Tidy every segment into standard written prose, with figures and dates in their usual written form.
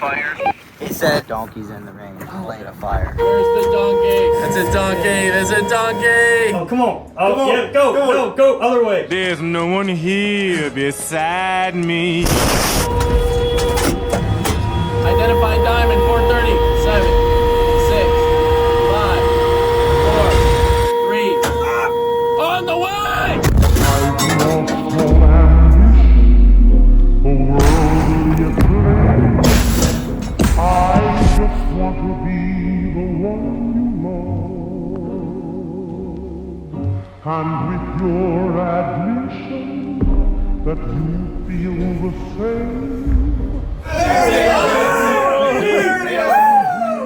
fire. He said donkeys in the rain, playing a fire. Where's the donkey? That's a donkey. That's a donkey. Oh, come on. Oh, yeah, go other way. There's no one here beside me. Identify diamond 430. 7, 6, 5, 4, 3. On the way! And with your admission that you feel the same.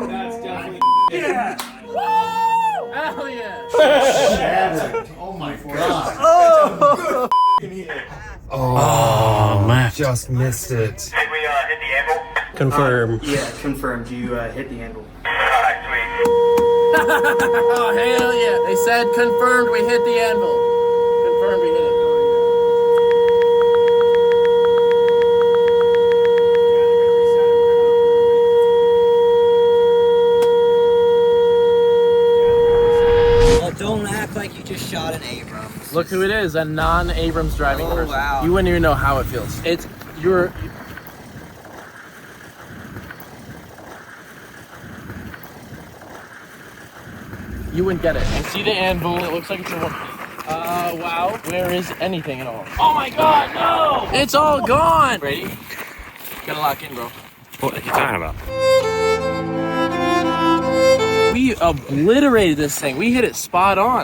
That's definitely Woo! Hell yeah! Oh my god. Oh, man. Just missed it. Did we hit the anvil? Confirm. Yeah, confirmed. You hit the handle. Alright, sweet. Oh, hell yeah. They said confirmed we hit the anvil. Confirmed we hit it. Well, don't act like you just shot an Abrams. Look who it is, a non-Abrams driving Oh, person. wow. You wouldn't even know how it feels. You wouldn't get it. I see the anvil. It looks like it's a wow. Where is anything at all? Oh my god, no! It's all gone! Brady, gotta lock in, bro. What are you talking about? We obliterated this thing. We hit it spot on.